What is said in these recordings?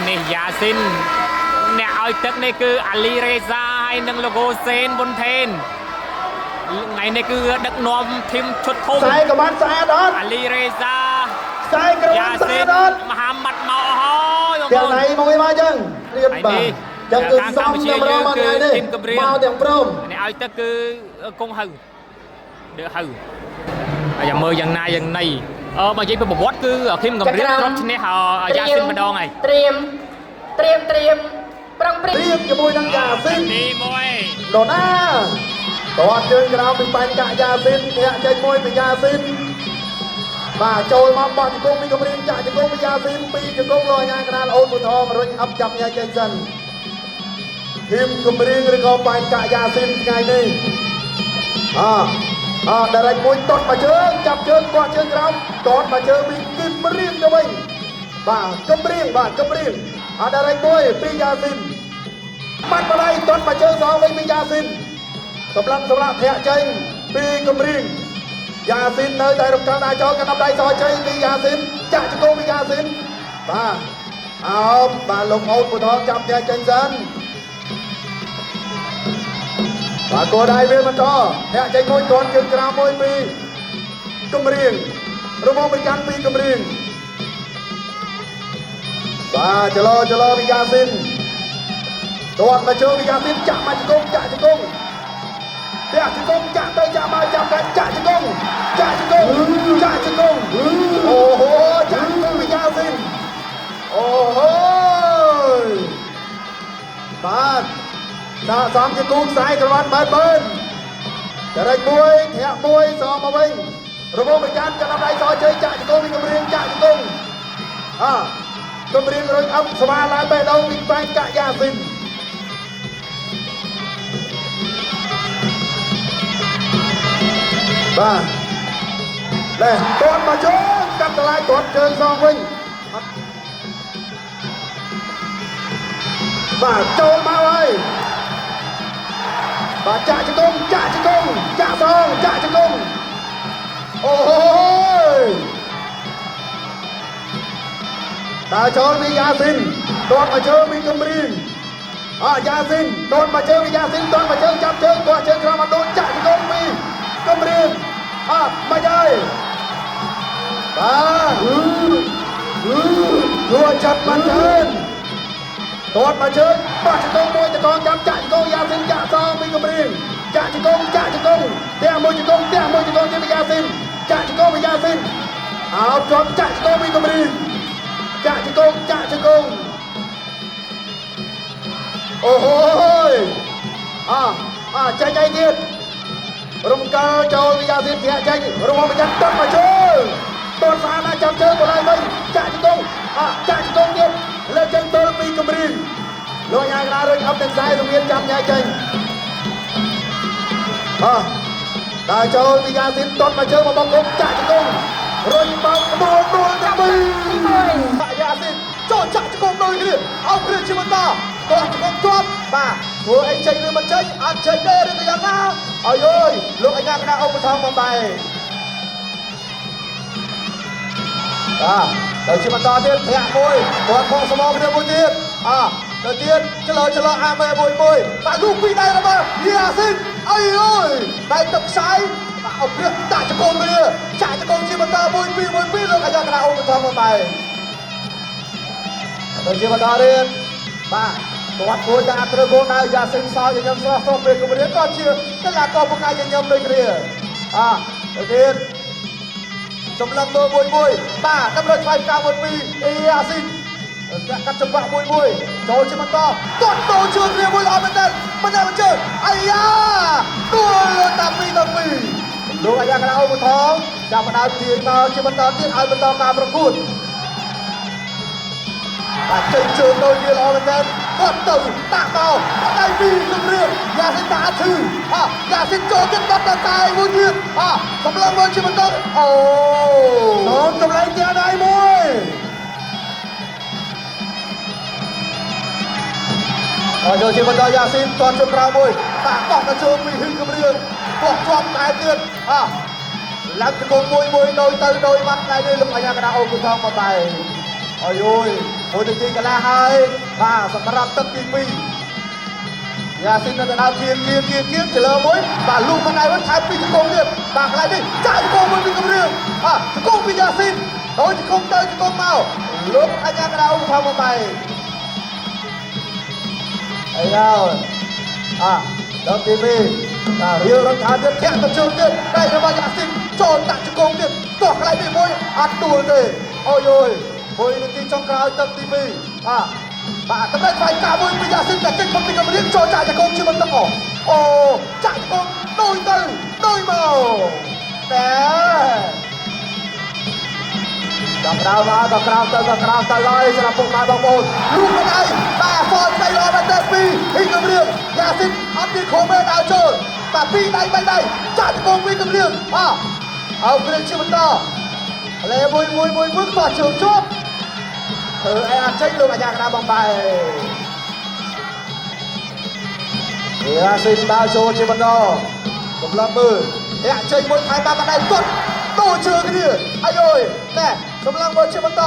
នេះយ៉ាស៊ីនអ្នកឲ្យទឹកនេះគឺអាលីរេសាហើយនិងឡូហ្គោសេនប៊ុនថេនថ្ងៃនេះគឺដឹកនាំធីមឈុតធំខ្សែក៏បានស្អាតអត់ អាលីរេសាខ្សែក្រវ៉ាត់ស្អាតអត់ មហាម៉ាត់មកហើយបងប្អូន ទាំងណៃមកវិញមកចឹងរៀបបាទចឹងគឺសំតែម្ដងមកថ្ងៃនេះមកទាំងព្រមអ្នកឲ្យទឹកគឺគង់ហៅដើហៅហើយចាំមើលយ៉ាងណាយ៉ាងណីបើនិយាយពីប្រវត្តិគឺឃីមកំរៀងទ្រព្យឈ្នះយ៉ាស៊ីនម្ដងហើយត្រៀមប្រឹងព្រៀង រៀបជាមួយនឹងយ៉ាស៊ីនទី1ដូណាតើជើងក្រោមពីបាញ់កាក់យ៉ាស៊ីនធាក់ចេញមួយពីយ៉ាស៊ីនបាទចូលមកបោះជង្គង់ពីកំរៀងចាក់ជង្គង់ពីយ៉ាស៊ីនពីជង្គង់លយញ៉ាកណ្ដាលអូនពូថមរុញអប់ចាប់ញ៉ាចេញសិនធីមកំរៀងឬក៏បាញ់កាក់យ៉ាស៊ីនថ្ងៃនេះដរិចមួយតត់មកជើងចាប់ជើងគាត់ជើងក្រោមតត់មកជើងពីគីមរៀងទៅវិញបាទកំរៀងដរិចមួយពីយ៉ាស៊ីនបាត់បល័យតត់មកជើងសងវិញពីយ៉ាស៊ីនសម្រាប់ធាក់ចេញពីកំរៀងយ៉ាស៊ីននៅតែរំខានអាចកណ្ដាប់ដៃសចេញពីយ៉ាស៊ីនចាក់ជង្គង់ពីយ៉ាស៊ីនបាទបាទលោកអូនពូថងចាប់ធាក់ចេញសិនបាទគោដៃវាបន្តធាក់ចេញមួយទាន់ជើងក្រោមមួយពីកំរៀងរំងប្រកាន់ពីកំរៀងបាទចលោពីយ៉ាស៊ីនទាត់មកជើងពីយ៉ាស៊ីនចាក់មកជង្គង់ចាក់ជង្គង់ចាក់ទៅចាក់មកចាប់កាច់ចាក់ជង្គង់អូហូចាក់ជង្គង់ពីយ៉ាស៊ីនអូហូបាទដាក់សំជង្គង់ខ្សែក្រវ៉ាត់បើចរិចមួយធាក់មួយសងមកវិញរងប្រកាន់កណ្ដាប់ដៃសជើងចាក់ជង្គង់ពីកំរៀងចាក់ជង្គង់កំរៀងរុញអឹបស្វាឡើងបេះដូងពីបាញ់កាក់យ៉ាស៊ីនបាទនេះទាត់មកជើងកាត់តម្លៃទាត់ជើងសងវិញបាទចូលមកហើយបាទចាក់ជង្គង់ចាក់សងចាក់ជង្គង់អូយដើរចូលពីយ៉ាស៊ីនទាត់មកជើងពីកំរៀងយ៉ាស៊ីនទាត់មកជើងពីយ៉ាស៊ីនទាត់មកជើងចាប់ជើងគាត់ជើងក្រោមមកដូនចាក់ជង្គង់ពីកំរៀងមកហើយបាទរួចចាប់បានច្រើនទាត់មកជើងបោះជង្គង់មួយតកងចាប់ចាក់ជង្គង់យ៉ាស៊ីនចាក់សងពីកំរៀងចាក់ជង្គង់ទាំងមួយជង្គង់ទៀតពីយ៉ាស៊ីនចាក់ជង្គង់ពីយ៉ាស៊ីនជាប់ចាក់ជង្គង់ពីកំរៀងចាក់ជង្គង់អូហូយចេញអីទៀតរំកើចូលពីយ៉ាស៊ីនធាក់ចេញរំងប្រចាំទឹកមកជើងតនស្អាតណាស់ចាំជើងទៅឡើងវិញចាក់ជង្គង់ទៀតលើចេញទល់ពីកំរៀងលោកញ៉ាកណ្ដាលរុញអប់ទាំងខ្សែរមៀនចាំញ៉ាចេញដើរចូលពីយ៉ាស៊ីនតនមកជើងមកបោកគុំចាក់ជង្គង់រុញបោកដួលទាំងពីរយ៉ាស៊ីនចូលចាក់ជង្គង់ដូចគ្នាអោបគ្រឿងជាបន្តទាត់ជង្គង់ទាត់បាទធ្វើអីចេញឬមិនចេញអត់ចេញទេឬក៏យ៉ាងណាអើយលោកអាញាកណ្ដាលឧបត្ថម្ភបំបែទៅជាបន្តទៀតធាក់មួយគាត់ផងសមគ្នាមួយទៀតទៅទៀតឆ្លើអាមេមួយបាទលូកពីដៃរបស់យ៉ាស៊ីនអើយដៃទឹកខ្សែបាទអព្រាតាក់ជង្គង់គ្នាចាក់ជង្គង់ជាបន្ត1 2 លោកអាញាកណ្ដាលឧបត្ថម្ភបំបែទៅជាបន្តទៀតបាទគាត់ធ្វើតាមត្រូវគោលដៅយ៉ាស៊ីនសោយញញឹមស្រស់ពេលគម្រាមក៏ជាកីឡាករពូកែញញឹមដូចគ្នាទៅទៀតចម្លឹងមើលមួយបាទដើម្បីឆ្លៃកាមួយពីយ៉ាស៊ីនកាត់ចង្វាក់មួយចូលជាបន្តទាត់ដូរជើងគ្នាមួយល្អមែនទេមិនដែរជើងអាយ៉ាទួលតាពីលោកអាយ៉ាកណ្ដាលឧបត្ថម្ភចាប់ផ្ដើមទាញមកជាបន្តទៀតឲ្យបន្តការប្រកួតបាទចេញជើងដូចវាល្អមែនទេគាត់ទៅតាក់មកដៃពីគម្រាមយ៉ាស៊ីនតាឈឺយ៉ាស៊ីនចូលទៀតគាត់ទៅតែមួយទៀតសម្លឹងមើលជាបន្តអូដល់កម្លាំងទៀតដៃមួយចូលជាបន្តយ៉ាស៊ីនទាត់ជើងក្រៅមួយបាទបោះទៅជើងពីហ៊ឹងគម្រាមបោះជាប់តែទៀតឡើងជង្គង់មួយដូចទៅដូចបាត់ថ្ងៃនេះលោកអាញាកណ្ដាលឧបត្ថម្ភមកតែអើយ មួយទៅទីកន្លះហើយបាទសម្រាប់ទឹកទី2យ៉ាស៊ីននៅកណ្ដាលគៀងចលើមួយបាទលូកបណ្ដៃវិញថែមពីជង្គង់ទៀតបាទកន្លែងនេះចាក់ជង្គង់មួយពីកម្រៀងបាទជង្គង់ពីយ៉ាស៊ីនដោយជង្គង់ទៅជង្គង់មកលោកអាញាកណ្ដាលឧបត្ថម្ភមកបែហើយដល់ទី2រៀលរត់ថាទៀតធាក់ទៅជើងទៀតតែរបស់យ៉ាស៊ីនចូលដាក់ជង្គង់ទៀតទោះកន្លែងនេះមួយអត់ទួលទេអូយមួយនាទីចុងក្រោយទឹកទី2បាទតែថ្លៃការមួយពីយ៉ាស៊ីនតែចេញមកពីកម្រិតចូលចាក់ជង្គង់ជាបន្តអូចាក់ជង្គង់ដូចមកតែដល់ក្រោយមកដល់ក្រោយទៅហើយសម្រាប់ពុកម៉ែបងប្អូនលូកបណ្ដៃបាទហ្វតໄປល្អមែនទេពីពីកម្រិតយ៉ាស៊ីនអត់មានខូមេដើរចូលបាទពីដៃ3ដៃចាក់ជង្គង់ពីកម្រិតអោគ្រឿងជាបន្តលេមួយខ្វះជើងជប់ធ្វើអីអត់ចេញលោកអាញាកណ្ដាលបងបែយ៉ាស៊ីនដើរចូលជាបន្តសម្រាប់មើលធាក់ចេញមួយថែមបានដៃទាត់ដូរជើងគ្នាអាយអើយណែសម្រាប់មើលជាបន្ត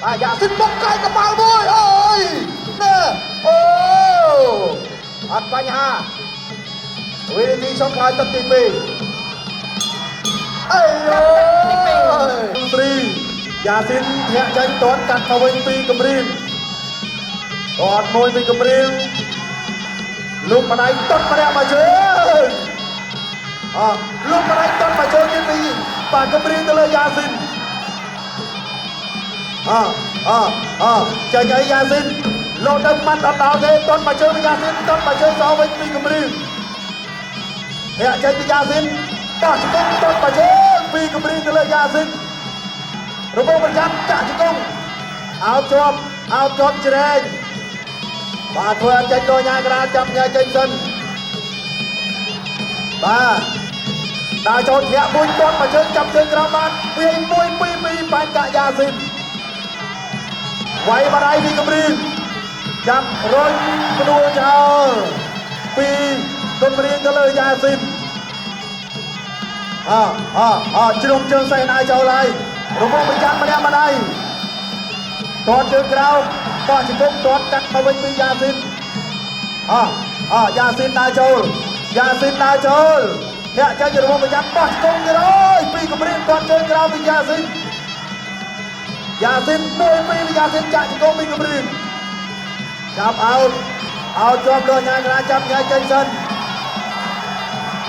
បាទយ៉ាស៊ីនបុកកាយកប៉ាល់មួយអូយណែអូអត់បញ្ហាវិនាទីចុងក្រោយទឹកទី2អាយអើយ3យ៉ាស៊ីនធាក់ចេញទាត់កាត់មកវិញពីកម្រៀងទាត់មួយពីកម្រៀងលូកបណ្ដៃទាត់ម្នាក់មកជើងលូកបណ្ដៃទាត់មកជើងទៀតពីបាទកម្រៀងទៅលើយ៉ាស៊ីនចាញ់ឲ្យយ៉ាស៊ីនលោកដឹងមិនអត់ដល់ទេទាត់មកជើងយ៉ាស៊ីនទាត់មកជើងសងវិញពីកម្រៀងធាក់ចេញពីយ៉ាស៊ីនបោះជង្គង់ទាត់មកជើងពីកម្រៀងទៅលើយ៉ាស៊ីនរបបប្រចាំចាក់ជង្គង់អោបជាប់ជ្រែងបាទធ្វើឲ្យចេញដោយញ៉ាក្រាចាប់ញ៉ាចេញសិនបាទដើរចូលធាក់មួយទាត់មកជើងចាប់ជើងក្រោមបានវាយ1 2 2បាញ់កាក់យ៉ាស៊ីនវាយបាត់ហើយពីកម្រៀងចាប់រុញផ្ដួលចោលពីកម្រៀងទៅលើយ៉ាស៊ីនជ្រុំជើងសេនឲ្យចូលហើយរវងប្រចាំម្នាក់ម្ដាយទាត់ជើងក្រោមបោះជង្គង់ទាត់កាត់មកវិញពីយ៉ាស៊ីនយ៉ាស៊ីនដើរចូលធាក់ចេញរវងប្រចាំបោះជង្គង់ទៀតអើយពីកម្រៀងទាត់ជើងក្រោមពីយ៉ាស៊ីន1 2ពីយ៉ាស៊ីនចាក់ជង្គង់ពីកម្រៀងចាប់អោតជាប់ដល់ញ៉ាក្រាចាប់ញ៉ាចេញសិន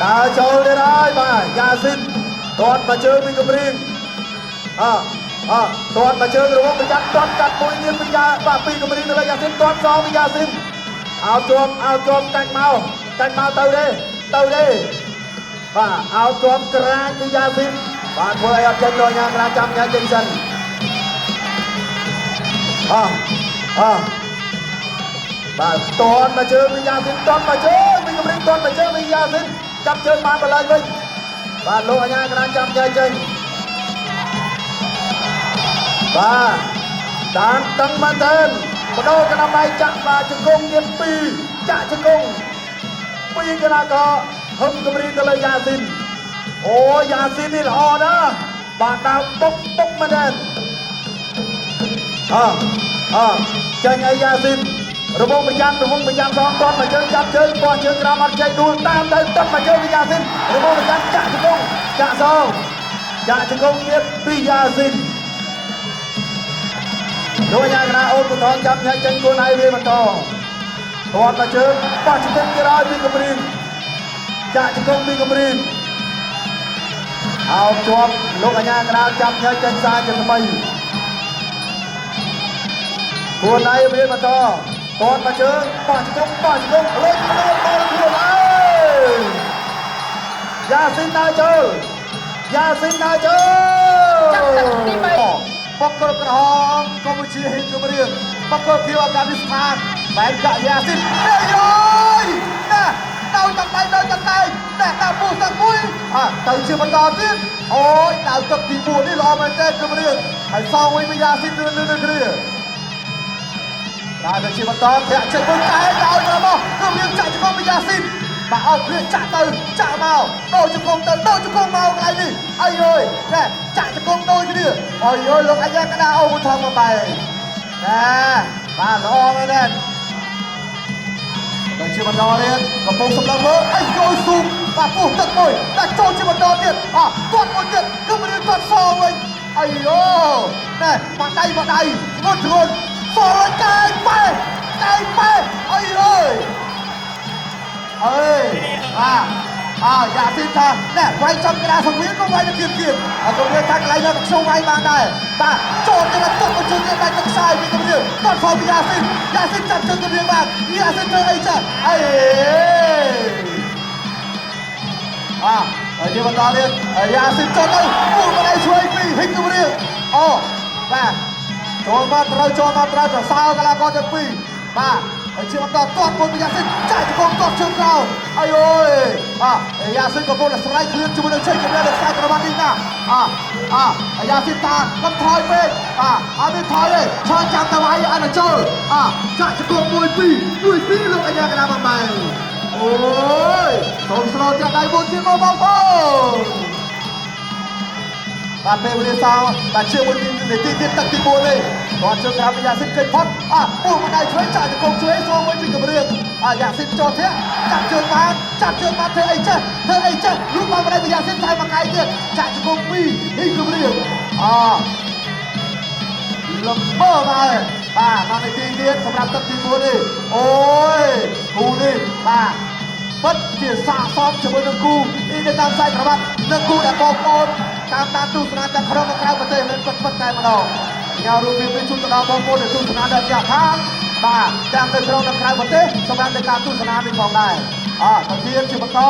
ដើរចូលទៀតហើយបាទយ៉ាស៊ីនទាត់មកជើងពីកម្រៀងទាត់មកជើងរវងប្រចាំទាត់កាត់មួយទៀតពីពីកម្រៀងទៅលើយ៉ាស៊ីនទាត់សងពីយ៉ាស៊ីនអោតជាប់កាច់មកទៅទេបាទអោតជាប់ក្រាញពីយ៉ាស៊ីនបាទធ្វើឲ្យអត់ចេញដល់ញ៉ាក្រាចាំញ៉ាចេញសិនបាទទាត់មកជើងពីយ៉ាស៊ីនទាត់មកជើងពីកម្រៀងទាត់មកជើងពីយ៉ាស៊ីនចាប់ជើងបានបលែងវិញបាទលោកអាញាក្រាចាំញ៉ាចេញបាទតានតឹងមែនទែនបដូរកណ្ដាប់ដៃចាក់បាទជង្គង់ទៀត2ចាក់ជង្គង់2កណ្ដាប់ក៏ហឹមកម្រៀងទៅលើយ៉ាស៊ីនអូយ៉ាស៊ីននេះល្អណាស់បាទដើរបុកមែនទែនចាញ់ឲ្យយ៉ាស៊ីនរវងប្រចាំសងទាត់មកជើងចាប់ជើងបោះជើងក្រោមអត់ចេញដួលតាមទៅទាត់មកជើងពីយ៉ាស៊ីនរវងប្រចាំចាក់ជង្គង់ចាក់សងចាក់ជង្គង់ទៀតពីយ៉ាស៊ីនលោកអាញាកណ្ដាលអូនពូថងចាប់ញ៉ាចេញខ្លួនហើយវាបន្តទាត់មកជើងបោះជង្គង់ទៀតហើយពីកម្រៀងចាក់ជង្គង់ពីកម្រៀងអោបជាប់លោកអាញាកណ្ដាលចាប់ញ៉ាចេញសារជាថ្មីខ្លួនហើយវាបន្តទាត់មកជើងបោះជង្គង់លុចខ្លួនហើយយ៉ាស៊ីនដើរចូលចាប់ទឹកទី3បកគលក្រហមកម្ពុជាហ៊ីកម្រៀងបកគលភីវអាហ្គានីស្ថានបែនកាក់យ៉ាស៊ីនណាដល់ទឹកដៃណែដល់ពុះទឹកមួយទៅជាបន្តទៀតអូយដល់ទឹកទី4នេះល្អមែនទេកម្រៀងហើយសងវិញពីយ៉ាស៊ីននៅគ្នាដល់ទៅជាបន្តធាក់ចេញមួយតែដល់របស់កម្រៀងចាក់ជង្គង់ពីយ៉ាស៊ីនបាទអោគ្រាចាក់ទៅចាក់មកដូរជង្គង់មកកន្លែងនេះអាយអើយណែចាក់ជង្គង់ដូចគ្នាអាយអើយលោកអាយ៉ាកណ្ដាលអូបថងមកបែរ បាទល្អមែនទេដល់ជាបន្តទៀតកំពុងសម្លឹងមើលអីយល់ស៊ូមបាទពុះទឹកមួយដាក់ចូលជាបន្តទៀតទាត់មួយទៀតគឺមិនទាត់សងវិញអាយូណែមកដៃធ្ងន់សរកែងប៉ែអីអើយយ៉ាស៊ីនថាណែវាយចំក្តារសង្វៀនក៏វាយទៅគៀនក៏វាថាកន្លែងនៅក្នុងវាយបានដែរបាទចូលទៅទឹកមកជួយទៀតតែទឹកខ្សែពីគម្រាមគាត់ផងយ៉ាស៊ីនចាប់ជើងគម្រាមបានយ៉ាស៊ីនធ្វើអីចាអីហើយជាបន្តទៀតយ៉ាស៊ីនចូលទៅពុះមកដៃជួយពីហិចគម្រាមបាទចូលមកត្រូវសើកន្លងគាត់ទៅពីរបាទហើយជាបន្តទាត់មួយពីយ៉ាស៊ីនចាច់ទៅទាត់ជើងក្រោមអាយអូយយ៉ាស៊ីនក៏កំពុងស្រ័យគ្លៀនជាមួយនឹងជ័យជំនះនៅខ្សែក្រវ៉ាត់នេះណាយ៉ាស៊ីនតាកំថយពេកអត់មានថយទេឈរចាំទៅវាយអត់ចូលចាក់ជង្គង់1 2លោកអាយ៉ាកណ្ដាលបំបែអូយសូមស្រោតចាក់ដៃមួយទៀតមកបងប្អូនបាទពេលវេលាសោបាទជាមួយនាទីទៀតទឹកទី4នេះគាត់ជើងក្រោមយ៉ាស៊ីនឃើញផុតពុះមកដៃឆ្វេងចាក់ជង្គង់ឆ្វេងសងមួយពីកម្រៀងយ៉ាស៊ីនចូលធាក់ចាប់ជើងបានធ្វើអីចេះលូកមកដៃយ៉ាស៊ីនតែមកកាយទៀតចាក់ជង្គង់2ពីកម្រៀងលំបហើយមកនាទីទៀតសម្រាប់ទឹកទី4នេះអូយគូនេះបាទពិតជាសាកសមជាមួយនឹងគូនេះនៅតាមខ្សែក្រវ៉ាត់នឹងគូដែលបងប្អូនតាមដានទស្សនាទាំងក្នុងនិងក្រៅប្រទេសនឹងពិតតែម្ដងញ៉ាំរួមមានជូនទៅដល់បងប្អូនដែលទស្សនាដល់ផ្ទះខាងបាទទាំងនៅក្នុងនិងក្រៅប្រទេសសម្រាប់ในការទស្សនានេះផងដែរទៅទៀតជាបន្ត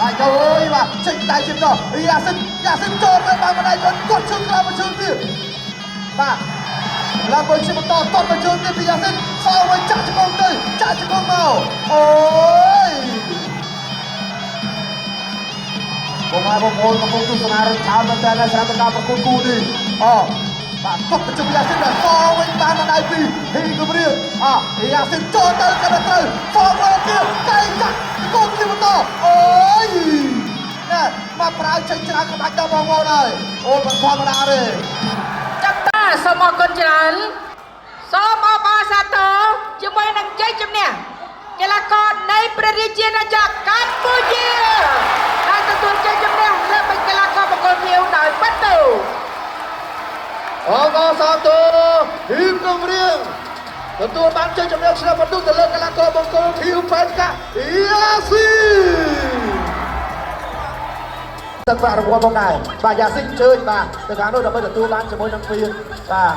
បាទចូលអើយបាទចេញដៃជាបន្តយ៉ាស៊ីនចូលទៅបានម្ដាយគាត់ជើងក្រៅមកជើងទៀតបាទឡើងទៅជាបន្តតតទៅជើងទៀតពីយ៉ាស៊ីនសល់វិញចាក់ជង្គង់មកអូយបងប្អូនកំពុងទស្សនារឿងច្រើនមែនតើសម្រាប់ការប្រកួតគូនេះបាទតបទៅជាយ៉ាស៊ីនដល់សល់វិញបានម្ដាយពីហ៊ីគម្រៀងយ៉ាស៊ីនចូលទៅក៏ត្រូវសល់វិញទៀតកែចាក់ជង្គង់ជាបន្តអូយណែមកប្រើចេញច្រើនក្បាច់ដល់បងប្អូនហើយអូមិនធម្មតាទេចាប់តាសូមអរគុណច្រើនសូមអបអរសាទរជាមួយនឹងជ័យជំនះកីឡាករនៃព្រះរាជាណាចក្រកម្ពុជាដែលទទួលជ័យជំនះលើបេក្ខកីឡាករប្រកួតភៀវដោយបាត់ទៅអរគុណសាទរហ៊ីគម្រៀងទទួលបានជ័យជំនះឆ្នើមបន្ទុកទៅលើកីឡាករបង្គោលភៀវផែនកាយ៉ាស៊ីទឹកប្រាក់រង្វាន់ផងដែរបាទយ៉ាស៊ីនជើញបាទទៅខាងនោះដើម្បីទទួលបានជាមួយនឹងភៀវបាទ